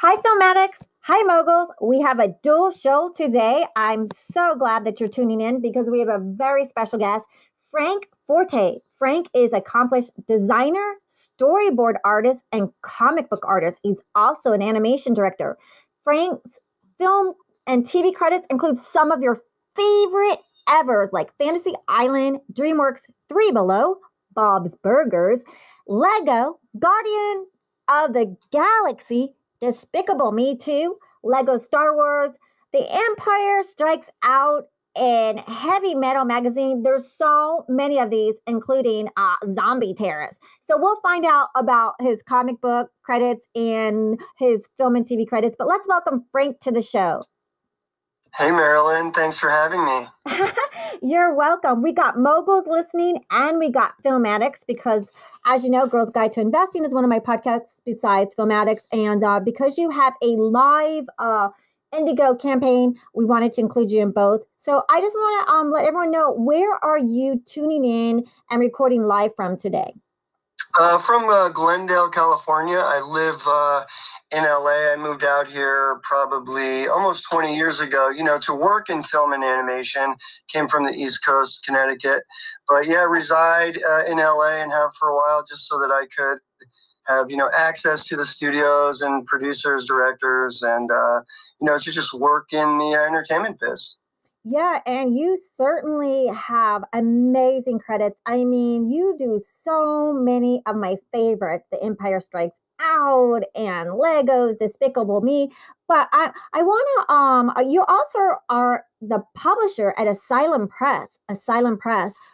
Hi, Filmatics. Hi, Moguls. We have a dual show today. I'm so glad that you're tuning in because we have a very special guest, Frank Forte. Frank is accomplished designer, storyboard artist, and comic book artist. He's also an animation director. Frank's film and TV credits include some of your favorite evers like Fantasy Island, DreamWorks, Three Below, Bob's Burgers, Lego, Guardian of the Galaxy, Despicable Me Too, Lego Star Wars, The Empire Strikes Out, and Heavy Metal Magazine. There's so many of these, including Zombie Terrorists. So we'll find out about his comic book credits and his film and TV credits. But let's welcome Frank to the show. Hey, Marilyn. Thanks for having me. You're welcome. We got moguls listening and we got film addicts because, as you know, Girls Guide to Investing is one of my podcasts besides Film Addicts. And because you have a live Indigo campaign, we wanted to include you in both. So I just want to let everyone know, where are you tuning in and recording live from today? From Glendale, California. I live in LA. I moved out here probably almost 20 years ago, to work in film and animation. Came from the East Coast, Connecticut. But yeah, reside in LA and have for a while just so that I could have, access to the studios and producers, directors, and, to just work in the entertainment biz. Yeah, and you certainly have amazing credits. I mean, you do so many of my favorites, The Empire Strikes Out and Legos, Despicable Me. But I want to you also are the publisher at Asylum Press,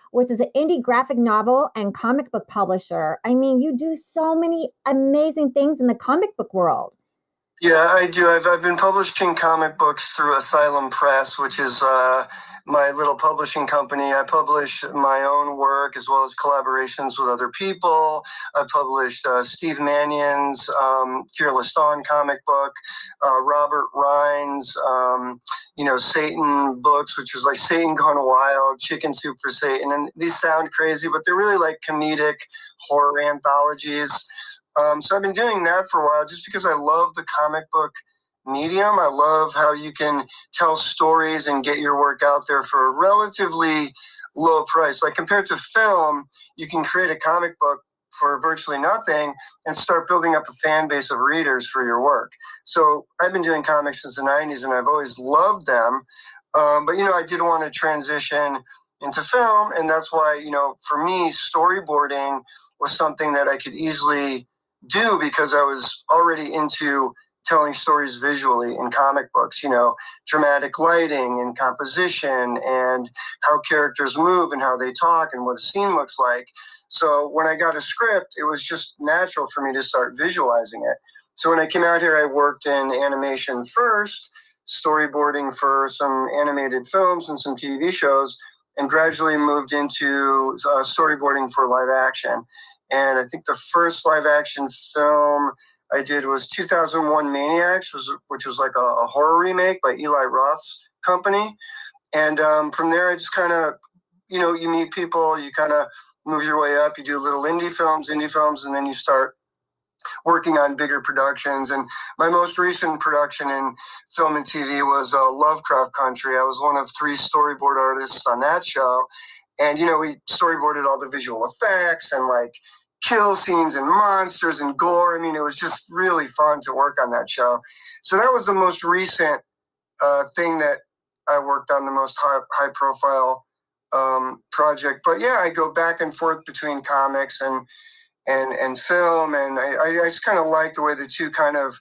which is an indie graphic novel and comic book publisher. I mean, you do so many amazing things in the comic book world. Yeah, I do. I've been publishing comic books through Asylum Press, which is my little publishing company. I publish my own work as well as collaborations with other people. I published Steve Mannion's Fearless Dawn comic book, Robert Rhine's, Satan books, which is like Satan Gone Wild, Chicken Soup for Satan. And these sound crazy, but they're really like comedic horror anthologies. So I've been doing that for a while just because I love the comic book medium. I love how you can tell stories and get your work out there for a relatively low price. Like compared to film, you can create a comic book for virtually nothing and start building up a fan base of readers for your work. So I've been doing comics since the 90s and I've always loved them. But, I did want to transition into film. And that's why, for me, storyboarding was something that I could easily do because I was already into telling stories visually in comic books, dramatic lighting and composition and how characters move and how they talk and what a scene looks like. So when I got a script, it was just natural for me to start visualizing it. So when I came out here, I worked in animation first, storyboarding for some animated films and some TV shows, and gradually moved into storyboarding for live action. And I think the first live action film I did was 2001 Maniacs, which was like a horror remake by Eli Roth's company. And from there, I just kind of, you meet people, you kind of move your way up, you do little indie films, and then you start working on bigger productions. And my most recent production in film and TV was Lovecraft Country. I was one of 3 storyboard artists on that show. And, we storyboarded all the visual effects and like kill scenes and monsters and gore. I mean, it was just really fun to work on that show. So that was the most recent thing that I worked on, the most high profile project. But yeah, I go back and forth between comics and film. And I just kind of like the way the two kind of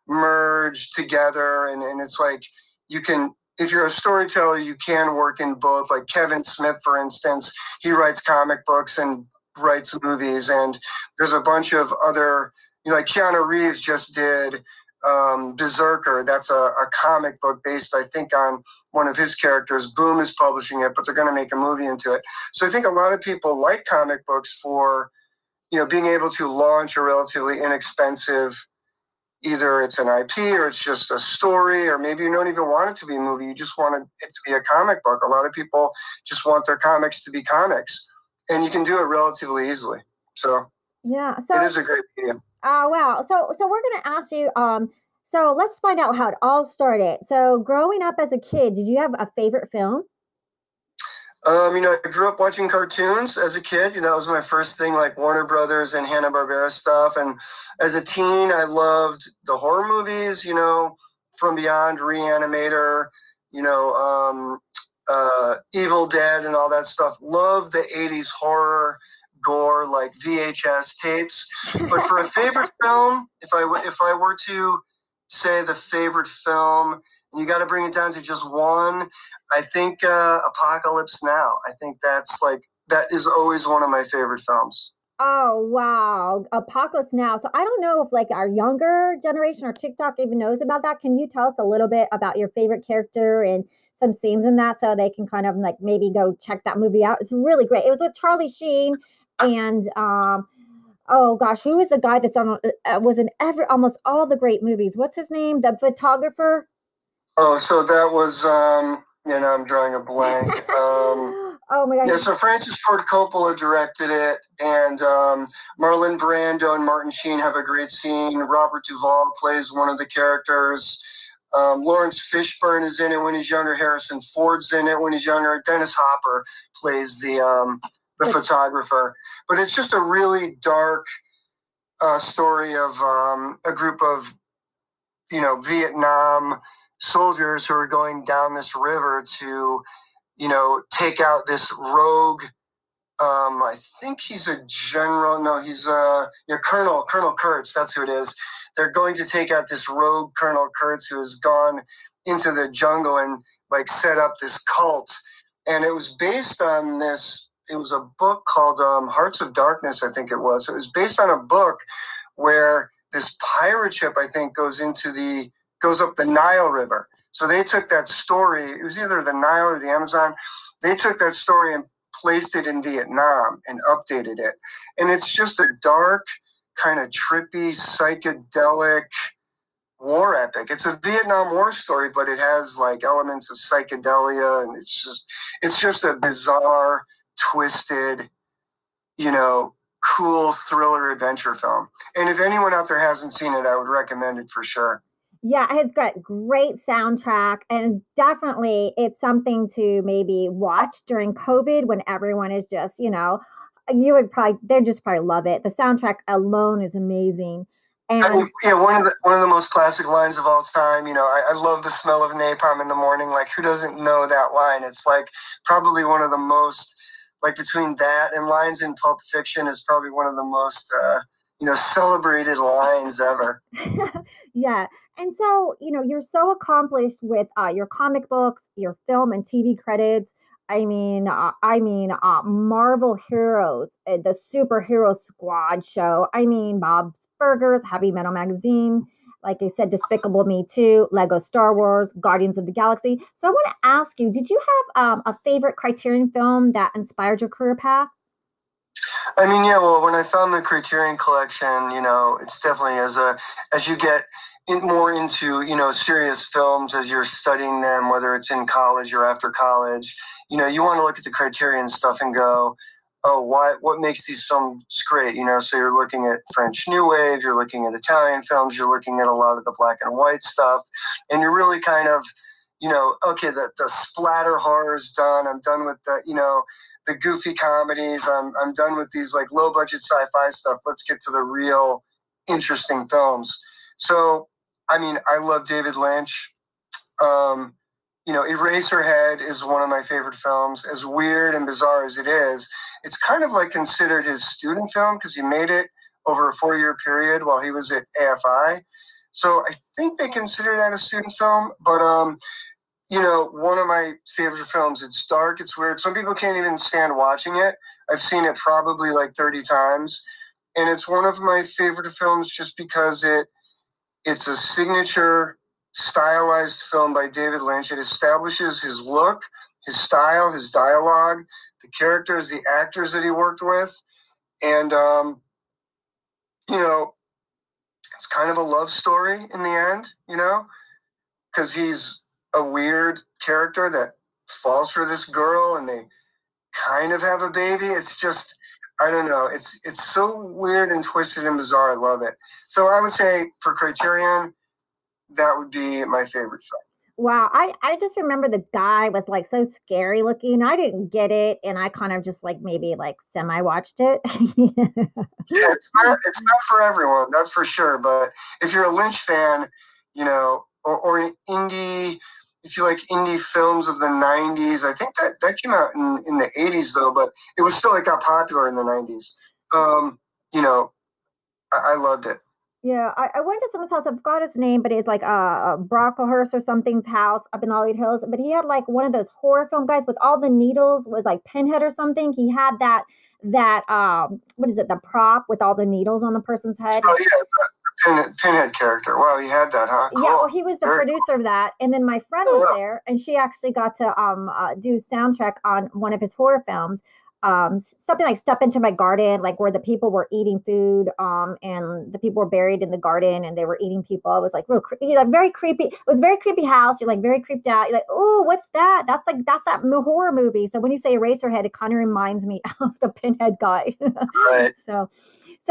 merge together. And it's like you can, if you're a storyteller, you can work in both. Like Kevin Smith, for instance, he writes comic books and writes movies. And there's a bunch of other, like Keanu Reeves just did Berserker. That's a comic book based, I think, on one of his characters. Boom is publishing it, but they're going to make a movie into it. So I think a lot of people like comic books for, being able to launch a relatively inexpensive, either it's an IP or it's just a story, or maybe you don't even want it to be a movie. You just want it to be a comic book. A lot of people just want their comics to be comics, and you can do it relatively easily. So yeah, it is a great medium. Wow. So we're going to ask you, So let's find out how it all started. So growing up as a kid, did you have a favorite film? I grew up watching cartoons as a kid. That was my first thing, like Warner Brothers and Hanna-Barbera stuff. And as a teen, I loved the horror movies, From Beyond, Reanimator, you know, um, Evil Dead and all that stuff. Love the 80s horror gore, like VHS tapes. But for a favorite film, if I were to say the favorite film, and you got to bring it down to just one, I think Apocalypse Now. I think that is always one of my favorite films. Oh wow, Apocalypse Now. So I don't know if like our younger generation or TikTok even knows about that. Can you tell us a little bit about your favorite character and some scenes in that so they can kind of like maybe go check that movie out? It's really great. It was with Charlie Sheen and oh gosh, who was the guy that's on was in every almost all the great movies? What's his name? The photographer? Oh, so that was I'm drawing a blank. Oh my Yeah, gosh. so Francis Ford Coppola directed it, and Marlon Brando and Martin Sheen have a great scene. Robert Duvall plays one of the characters. Lawrence Fishburne is in it when he's younger. Harrison Ford's in it when he's younger. Dennis Hopper plays the photographer. But it's just a really dark story of a group of Vietnam soldiers who are going down this river to take out this rogue. I think he's a general. No, he's Colonel Kurtz. That's who it is. They're going to take out this rogue Colonel Kurtz who has gone into the jungle and like set up this cult. And it was based on this. It was a book called Hearts of Darkness, I think it was. It was based on a book where this pirate ship, I think, goes up the Nile River. So they took that story. It was either the Nile or the Amazon. They took that story and placed it in Vietnam and updated it. And it's just a dark, kind of trippy, psychedelic war epic. It's a Vietnam War story, but it has like elements of psychedelia, and it's just a bizarre, twisted, cool thriller adventure film. And if anyone out there hasn't seen it, I would recommend it for sure. Yeah, it's got great soundtrack and definitely it's something to maybe watch during COVID when everyone is just, you would probably they just probably love it. The soundtrack alone is amazing. I And mean, yeah, one of the most classic lines of all time. I love the smell of napalm in the morning. Like, who doesn't know that line? It's like probably one of the most, like, between that and lines in Pulp Fiction is probably one of the most celebrated lines ever. yeah. And so, you're so accomplished with your comic books, your film and TV credits. Marvel Heroes, the Superhero Squad show. Bob's Burgers, Heavy Metal Magazine. Like I said, Despicable Me Too, Lego Star Wars, Guardians of the Galaxy. So I want to ask you, did you have a favorite Criterion film that inspired your career path? I mean, yeah. Well, when I found the Criterion Collection, it's definitely as you get more into serious films as you're studying them, whether it's in college or after college, you want to look at the Criterion stuff and go, oh, what makes these films great? So you're looking at French New Wave, you're looking at Italian films, you're looking at a lot of the black and white stuff, and you're really kind of okay, the splatter horror is done. I'm done with the goofy comedies. I'm done with these like low budget sci-fi stuff. Let's get to the real interesting films. So, I mean, I love David Lynch. Um, Eraserhead is one of my favorite films. As weird and bizarre as it is, it's kind of like considered his student film because he made it over a 4-year period while he was at AFI. So I think they consider that a student film, but one of my favorite films. It's dark. It's weird. Some people can't even stand watching it. I've seen it probably like 30 times. And it's one of my favorite films just because it's a signature stylized film by David Lynch. It establishes his look, his style, his dialogue, the characters, the actors that he worked with. And, it's kind of a love story in the end, because he's a weird character that falls for this girl and they kind of have a baby. It's just, I don't know. It's so weird and twisted and bizarre. I love it. So I would say for Criterion, that would be my favorite film. Wow, I just remember the guy was like so scary looking. I didn't get it, and I kind of just like maybe like semi watched it. Yeah, it's not for everyone, that's for sure. But if you're a Lynch fan, or an indie, if you like indie films of the '90s, I think that came out in the '80s though, but it was still, it got popular in the '90s. You know, I loved it. Yeah, I went to someone's house. I forgot his name, but it's like Brocklehurst or something's house up in Hollywood Hills. But he had like one of those horror film guys with all the needles. Was like Pinhead or something. He had that what is it? The prop with all the needles on the person's head. Oh yeah, Pinhead character. Wow, he had that, huh? Cool. Yeah, well, he was the producer of that, and then my friend was there, and she actually got to do soundtrack on one of his horror films. Something like "Step Into My Garden," like where the people were eating food, and the people were buried in the garden, and they were eating people. It was like real, very creepy. It was a very creepy house. You're like very creeped out. You're like, oh, what's that? That's that horror movie. So when you say Eraserhead, it kind of reminds me of the Pinhead guy. Right. So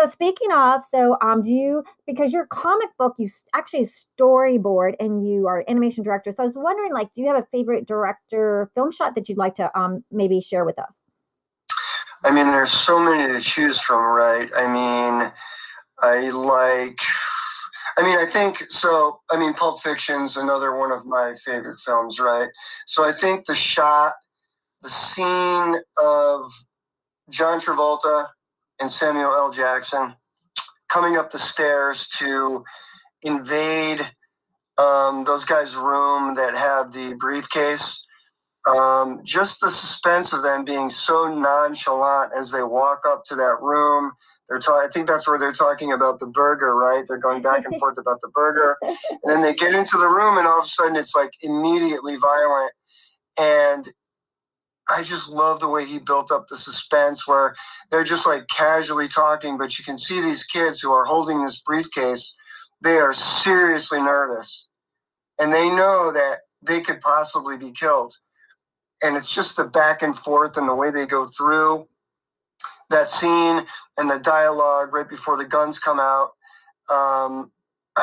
speaking of, do you, because your comic book, you actually storyboard and you are an animation director. So I was wondering, like, do you have a favorite director film shot that you'd like to maybe share with us? I mean, there's so many to choose from, right? I mean, I think so. I mean, Pulp Fiction's another one of my favorite films, right? So I think the scene of John Travolta and Samuel L. Jackson coming up the stairs to invade those guys' room that have the briefcase. Just the suspense of them being so nonchalant as they walk up to that room. I think that's where they're talking about the burger, right? They're going back and forth about the burger. And then they get into the room and all of a sudden it's like immediately violent. And I just love the way he built up the suspense where they're just like casually talking, but you can see these kids who are holding this briefcase. They are seriously nervous and they know that they could possibly be killed. And it's just the back and forth and the way they go through that scene and the dialogue right before the guns come out. I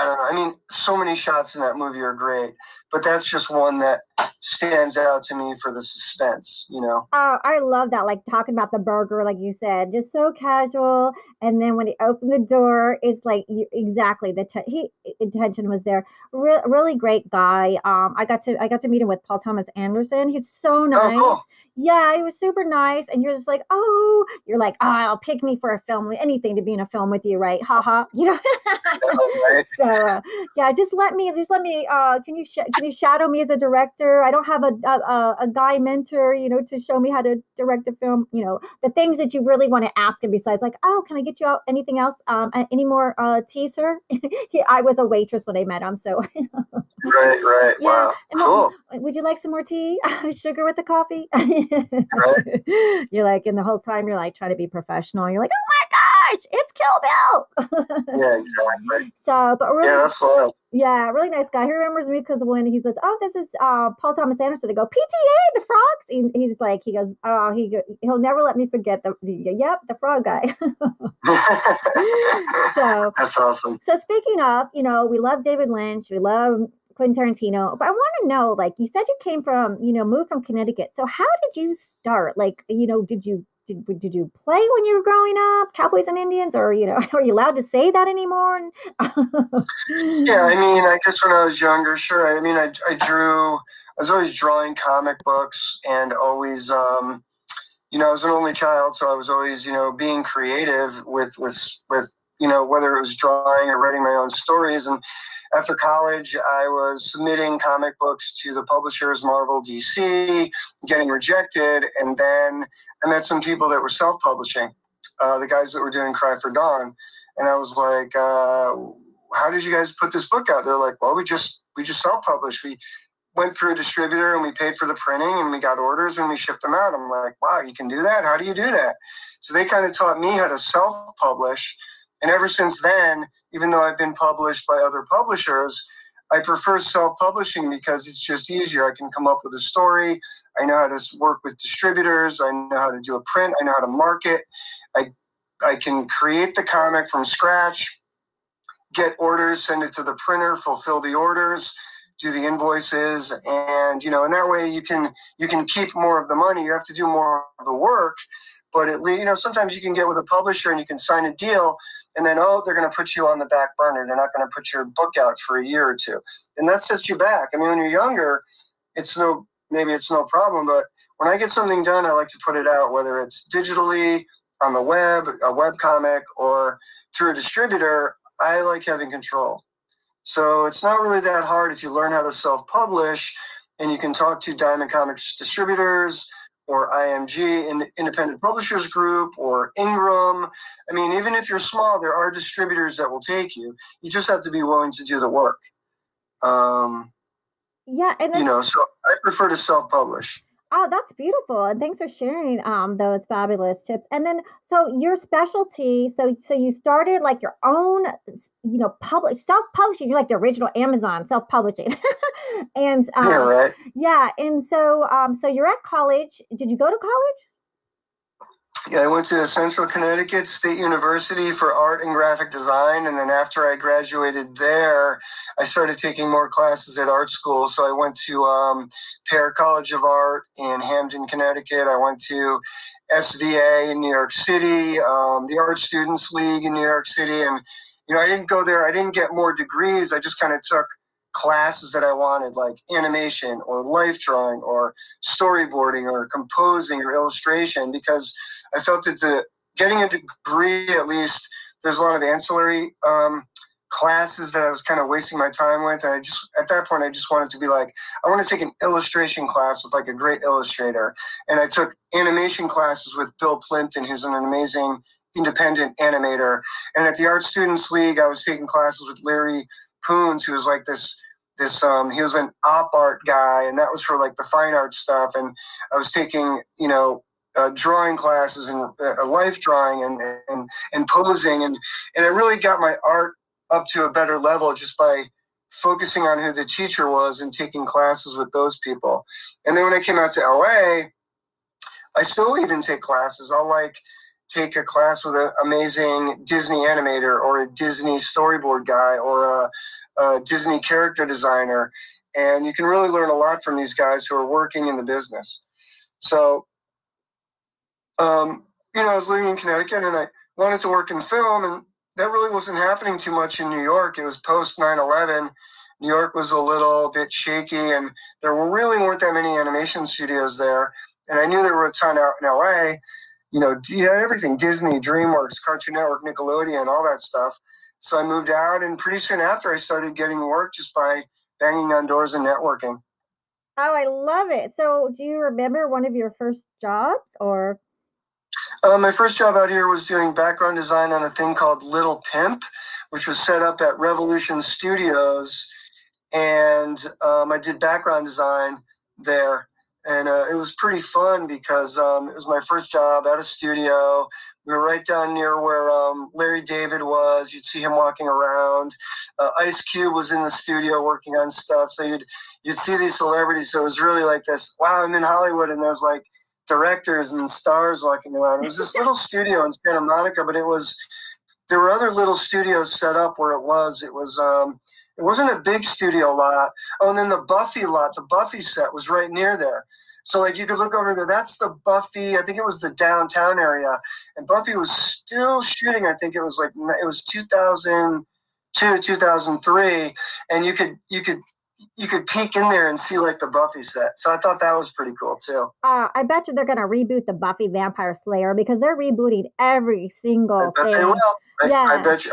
don't know. I mean, so many shots in that movie are great, but that's just one that stands out to me for the suspense, Oh, I love that. Like talking about the burger, like you said, just so casual. And then when he opened the door, it's like exactly intention was there. Really great guy. I got to meet him with Paul Thomas Anderson. He's so nice. Oh, cool. Yeah, he was super nice. And you're just like, oh, you're like, oh, I'll pick me for a film, anything to be in a film with you, right? Ha ha. So yeah, just let me. Can you shadow me as a director? I don't have a guy mentor, to show me how to direct a film. The things that you really want to ask him besides like, oh, can I get you out anything else? Any more tea, sir? I was a waitress when I met him, so. Right. Yeah. Wow. Cool. Would you like some more tea? Sugar with the coffee? Right. You're like, and the whole time you're like trying to be professional. You're like, oh my gosh, it's Kill Bill. Yeah, exactly. So, but really, yeah, that's wild. Yeah, really nice guy. He remembers me because when he says, "Oh, this is Paul Thomas Anderson," they go, "PTA, the frogs." He goes, "Oh, he'll never let me forget yep, the frog guy." So that's awesome. So speaking of, we love David Lynch, we love Quentin Tarantino, but I want to know, like, you said you came from, moved from Connecticut. So how did you start? Like, did you play when you were growing up, Cowboys and Indians, or are you allowed to say that anymore? Yeah, I mean, I guess when I was younger, sure. I mean, I was always drawing comic books and always, I was an only child, so I was always, being creative with whether it was drawing or writing my own stories. And after college, I was submitting comic books to the publishers, Marvel, DC, getting rejected. And then I met some people that were self-publishing, the guys that were doing Cry for Dawn. And I was like, how did you guys put this book out? They're like, well, we just self-published. We went through a distributor and we paid for the printing and we got orders and we shipped them out. I'm like, wow, you can do that? How do you do that? So they kind of taught me how to self-publish. And ever since then, even though I've been published by other publishers, I prefer self-publishing because it's just easier. I can come up with a story. I know how to work with distributors. I know how to do a print. I know how to market. I can create the comic from scratch, get orders, send it to the printer, fulfill the orders, do the invoices, and and that way you can keep more of the money. You have to do more of the work, but at least sometimes you can get with a publisher and you can sign a deal, and then they're going to put you on the back burner. They're not going to put your book out for a year or two, and that sets you back. I mean, when you're younger, maybe it's no problem, but when I get something done, I like to put it out, whether it's digitally on the web, a web comic, or through a distributor. I like having control. So it's not really that hard if you learn how to self-publish, and you can talk to Diamond Comics distributors or IMG, Independent Publishers Group, or Ingram. I mean, even if you're small, there are distributors that will take you. You just have to be willing to do the work. Yeah, and so I prefer to self-publish. Oh, that's beautiful. And thanks for sharing those fabulous tips. And then so your specialty, so you started like your own, self-publishing, you're like the original Amazon self-publishing. And yeah, right. Yeah, and so you're at college. Did you go to college? Yeah, I went to Central Connecticut State University for art and graphic design, and then after I graduated there, I started taking more classes at art school. So I went to Pear College of Art in Hamden, Connecticut. I went to SVA in New York City, the Art Students League in New York City, and I didn't go there. I didn't get more degrees. I just kind of took classes that I wanted, like animation or life drawing or storyboarding or composing or illustration, because I felt that getting a degree, at least, there's a lot of ancillary classes that I was kind of wasting my time with. And at that point, I just wanted to be like, I want to take an illustration class with like a great illustrator. And I took animation classes with Bill Plimpton, who's an amazing independent animator. And at the Art Students League, I was taking classes with Larry Poons, who was like this he was an op art guy, and that was for like the fine art stuff. And I was taking drawing classes and life drawing and posing, and it really got my art up to a better level just by focusing on who the teacher was and taking classes with those people. And then when I came out to LA, I still even take classes. I'll take a class with an amazing Disney animator or a Disney storyboard guy or a Disney character designer. And you can really learn a lot from these guys who are working in the business. So, I was living in Connecticut and I wanted to work in film, and that really wasn't happening too much in New York. It was post 9/11. New York was a little bit shaky, and there really weren't that many animation studios there. And I knew there were a ton out in LA. Everything, Disney, DreamWorks, Cartoon Network, Nickelodeon, all that stuff. So I moved out, and pretty soon after I started getting work just by banging on doors and networking. Oh, I love it. So do you remember one of your first jobs or? My first job out here was doing background design on a thing called Little Pimp, which was set up at Revolution Studios. And I did background design there. And it was pretty fun because it was my first job at a studio. We were right down near where Larry David was. You'd see him walking around. Ice Cube was in the studio working on stuff. So you'd see these celebrities. So it was really like this, wow, I'm in Hollywood, and there's like directors and stars walking around. It was this little studio in Santa Monica, but there were other little studios set up where it wasn't a big studio lot. Oh, and then the Buffy lot, the Buffy set was right near there. So like you could look over and go, that's the Buffy, I think it was the downtown area. And Buffy was still shooting. I think it was 2002, 2003. And you could peek in there and see like the Buffy set. So I thought that was pretty cool too. I bet you they're going to reboot the Buffy Vampire Slayer because they're rebooting every single thing. They will. I bet you.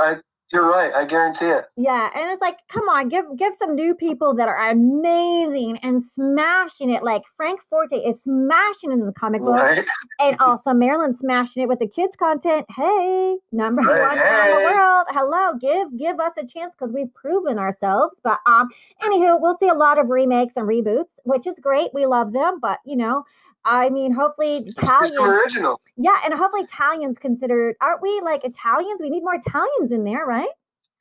You're right. I guarantee it. Yeah, and it's like, come on, give some new people that are amazing and smashing it. Like Frank Forte is smashing it in the comic book, right? And also Marilyn smashing it with the kids content. Hey, number one around the world. Hello, give us a chance because we've proven ourselves. But anywho, we'll see a lot of remakes and reboots, which is great. We love them, but I mean, hopefully Italians. Original. Yeah, and hopefully Italians considered. Aren't we like Italians? We need more Italians in there, right?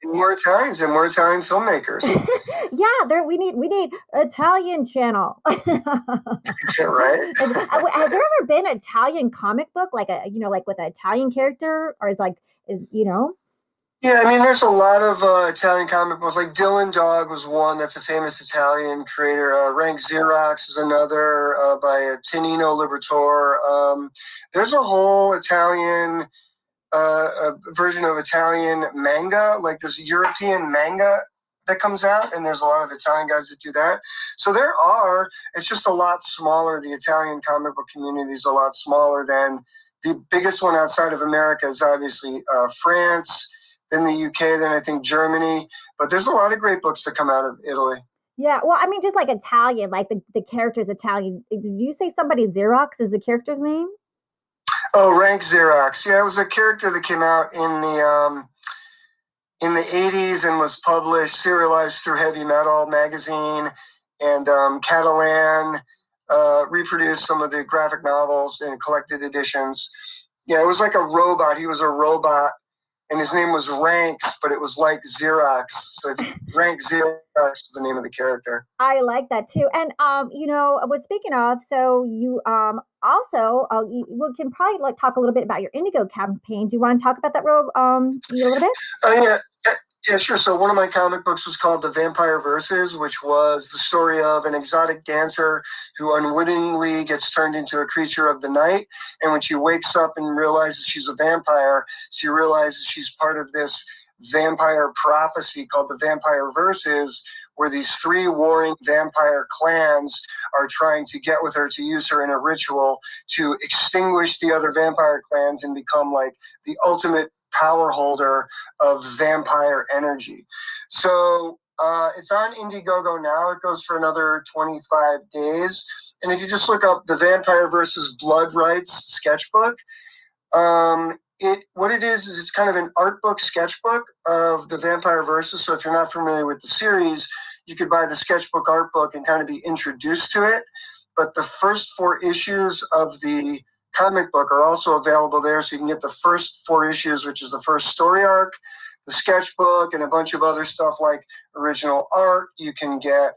More Italians and more Italian filmmakers. Yeah, we need Italian channel. Right. Has there ever been an Italian comic book like like with an Italian character, or is? Yeah, I mean, there's a lot of Italian comic books. Like Dylan Dog was one that's a famous Italian creator. Rank Xerox is another by Tinino Liberatore. There's a whole Italian a version of Italian manga. Like there's a European manga that comes out, and there's a lot of Italian guys that do that. So there are. It's just a lot smaller. The Italian comic book community is a lot smaller than the biggest one outside of America is obviously France, then the UK, then I think Germany. But there's a lot of great books that come out of Italy. Yeah, well, I mean, just like Italian, like the character's Italian. Did you say somebody Xerox is the character's name? Oh, Rank Xerox. Yeah, it was a character that came out in the 80s and was published, serialized through Heavy Metal magazine, and Catalan reproduced some of the graphic novels in collected editions. Yeah, it was like a robot. He was a robot, and his name was Ranks, but it was like Xerox. So Rank Xerox is the name of the character. I like that too. And you know, what speaking of, so you also we can probably like talk a little bit about your Indigo campaign. Do you want to talk about that real a little bit? Yeah. Yeah, sure. So one of my comic books was called The Vampire Verses, which was the story of an exotic dancer who unwittingly gets turned into a creature of the night. And when she wakes up and realizes she's a vampire, she realizes she's part of this vampire prophecy called The Vampire Verses, where these three warring vampire clans are trying to get with her to use her in a ritual to extinguish the other vampire clans and become like the ultimate power holder of vampire energy. So it's on Indiegogo now. It goes for another 25 days. And if you just look up the Vampire versus Blood Rights sketchbook, what it is it's kind of an art book sketchbook of the Vampire Versus. So if you're not familiar with the series, you could buy the sketchbook art book and kind of be introduced to it. But the first four issues of the comic book are also available there, so you can get the first four issues, which is the first story arc, the sketchbook, and a bunch of other stuff like original art. You can get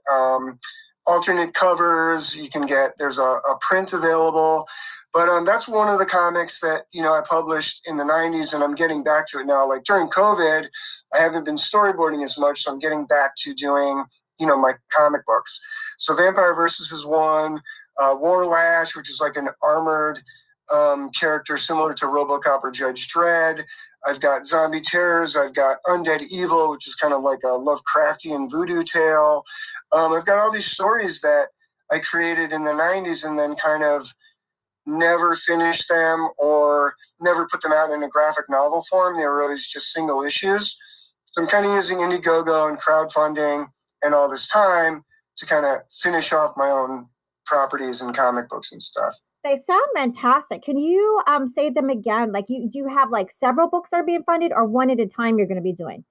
alternate covers. You can get, there's a print available. But that's one of the comics that, you know, I published in the 90s, and I'm getting back to it now. Like during COVID, I haven't been storyboarding as much, so I'm getting back to doing, you know, my comic books. So Vampire Versus is one. War Lash, which is like an armored character similar to RoboCop or Judge Dredd. I've got Zombie Terrors. I've got Undead Evil, which is kind of like a Lovecraftian voodoo tale. I've got all these stories that I created in the 90s and then kind of never finished them or never put them out in a graphic novel form. They were always just single issues. So I'm kind of using Indiegogo and crowdfunding and all this time to kind of finish off my own properties and comic books and stuff. They sound fantastic. Can you say them again? Like you do you have like several books that are being funded or one at a time you're going to be doing?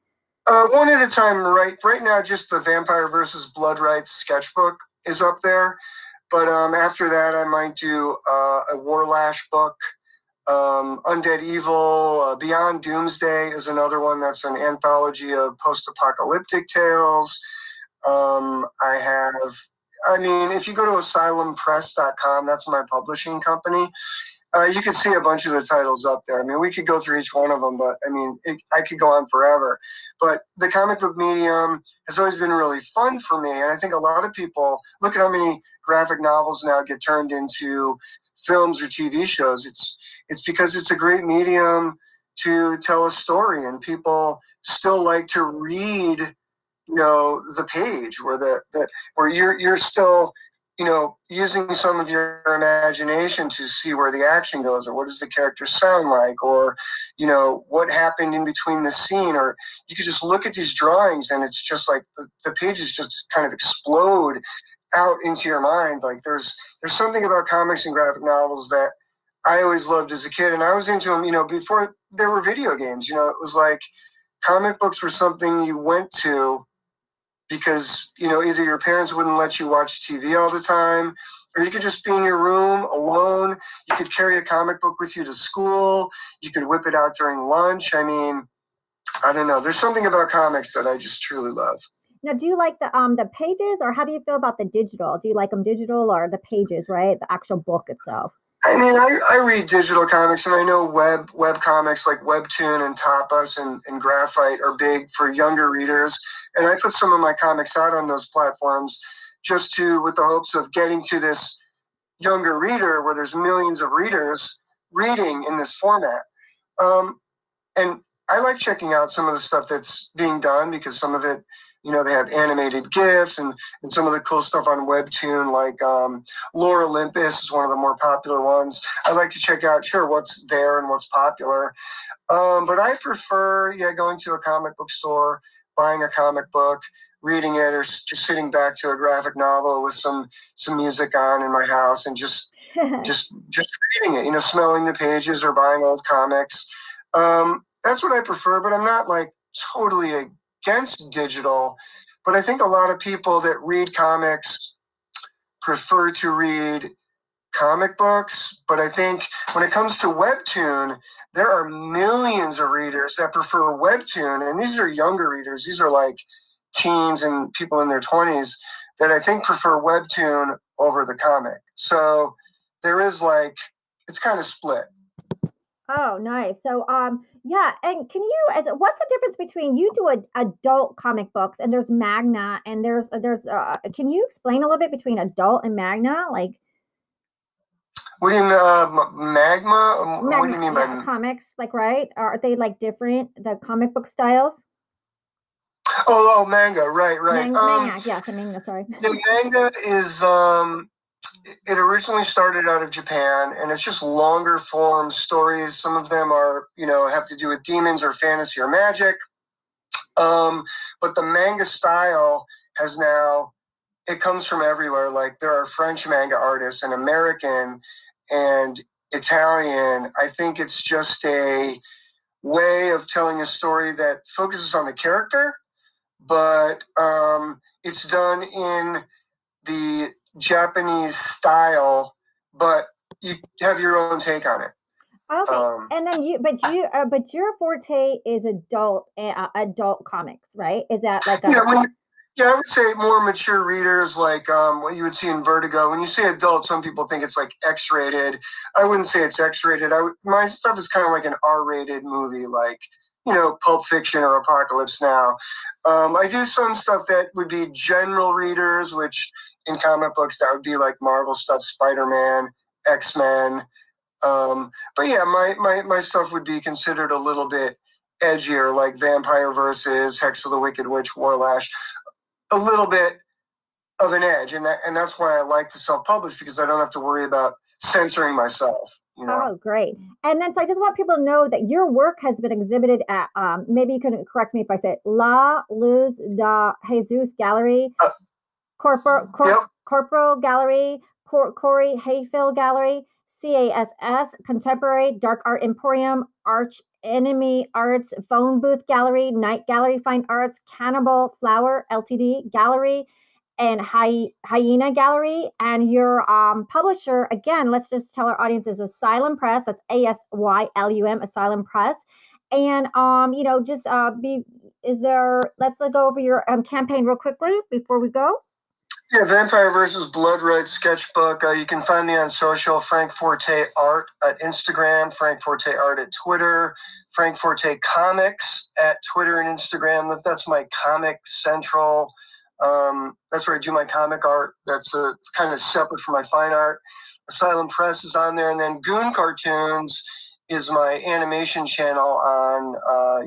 One at a time, right now, just the Vampire versus Blood Rights sketchbook is up there. But after that, I might do a War Lash book. Undead Evil, Beyond Doomsday is another one that's an anthology of post-apocalyptic tales. I mean, if you go to asylumpress.com, that's my publishing company, you can see a bunch of the titles up there. I mean, we could go through each one of them, but I mean, I could go on forever. But the comic book medium has always been really fun for me. And I think a lot of people, look at how many graphic novels now get turned into films or TV shows. It's because it's a great medium to tell a story, and people still like to read, you know, the page where where you're still, you know, using some of your imagination to see where the action goes, or what does the character sound like, or, you know, what happened in between the scene. Or you could just look at these drawings and it's just like the pages just kind of explode out into your mind. Like there's something about comics and graphic novels that I always loved as a kid, and I was into them, you know, before there were video games. You know, it was like comic books were something you went to because, you know, either your parents wouldn't let you watch TV all the time, or you could just be in your room alone. You could carry a comic book with you to school. You could whip it out during lunch. I mean, I don't know. There's something about comics that I just truly love. Now, do you like the pages, or how do you feel about the digital? Do you like them digital or the pages, right? The actual book itself? I mean, I read digital comics, and I know web comics like Webtoon and Tapas and Graphite are big for younger readers. And I put some of my comics out on those platforms just with the hopes of getting to this younger reader where there's millions of readers reading in this format. And I like checking out some of the stuff that's being done because some of it, they have animated GIFs and some of the cool stuff on Webtoon, like Lore Olympus is one of the more popular ones. I like to check out, sure, what's there and what's popular. But I prefer, going to a comic book store, buying a comic book, reading it, or just sitting back to a graphic novel with some music on in my house and just reading it, smelling the pages or buying old comics. That's what I prefer, but I'm not like totally against digital. But I think a lot of people that read comics prefer to read comic books. But I think when it comes to Webtoon, there are millions of readers that prefer Webtoon, and these are younger readers. These are like teens and people in their 20s that I think prefer Webtoon over the comic. So there is it's kind of split. Oh, nice. So, yeah, and what's the difference between you do adult comic books and there's Magna and can you explain a little bit between adult and Magna? Like, what do you mean, Magma? What do you mean by comics? Like, right? Are they like different, the comic book styles? Oh, manga, right. Manga, yes, I mean, sorry. The manga is it originally started out of Japan, and it's just longer form stories. Some of them are, have to do with demons or fantasy or magic. But the manga style it comes from everywhere. Like there are French manga artists and American and Italian. I think it's just a way of telling a story that focuses on the character, but it's done in the Japanese style, but you have your own take on it. Okay, and then but your forte is adult comics, right? Is that like I would say more mature readers, like what you would see in Vertigo. When you say adult, some people think it's like X-rated. I wouldn't say it's X-rated. My stuff is kind of like an R-rated movie, like Pulp Fiction or Apocalypse Now. I do some stuff that would be general readers, which in comic books that would be like Marvel stuff, Spider-Man, X-Men. But yeah, my stuff would be considered a little bit edgier, like Vampire Versus, Hex of the Wicked Witch, Warlash. A little bit of an edge, and that's why I like to self-publish, because I don't have to worry about censoring myself. Oh, great. And then, so I just want people to know that your work has been exhibited at, maybe you can correct me if I say it, La Luz da Jesus Gallery, Corporal Gallery, Corey Hayfield Gallery, CASS, Contemporary, Dark Art Emporium, Arch Enemy Arts, Phone Booth Gallery, Night Gallery Fine Arts, Cannibal Flower Ltd Gallery, and Hyena Gallery. And your publisher, again, let's just tell our audience, is Asylum Press. That's ASYLUM, Asylum Press. And let's go over your campaign real quickly before we go. Yeah, Vampire versus Blood Red sketchbook. You can find me on social, Frank Forte Art at Instagram, Frank Forte Art at Twitter, Frank Forte Comics at Twitter and Instagram. That's my comic central. That's where I do my comic art. That's kind of separate from my fine art. Asylum Press is on there. And then Goon Cartoons is my animation channel on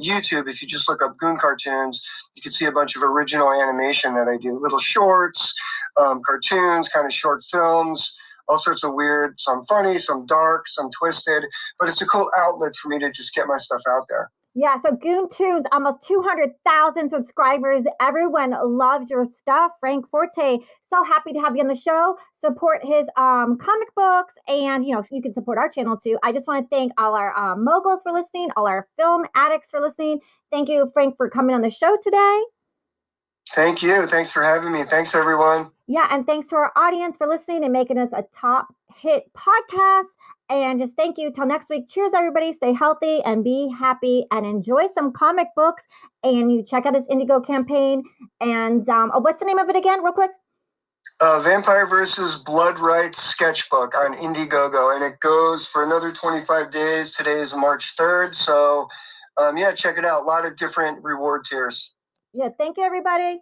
YouTube. If you just look up Goon Cartoons, you can see a bunch of original animation that I do. Little shorts, cartoons, kind of short films, all sorts of weird, some funny, some dark, some twisted. But it's a cool outlet for me to just get my stuff out there. Yeah, so Goon Toons, almost 200,000 subscribers. Everyone loves your stuff. Frank Forte, so happy to have you on the show. Support his comic books, and you can support our channel too. I just want to thank all our moguls for listening, all our film addicts for listening. Thank you, Frank, for coming on the show today. Thank you. Thanks for having me. Thanks, everyone. Yeah, and thanks to our audience for listening and making us a top hit podcast. And just thank you. Till next week. Cheers, everybody. Stay healthy and be happy and enjoy some comic books. And you check out his Indigo campaign. And what's the name of it again, real quick? Vampire versus Blood Rights sketchbook on Indiegogo, and it goes for another 25 days. Today is March 3rd, so yeah, check it out. A lot of different reward tiers. Yeah, thank you, everybody.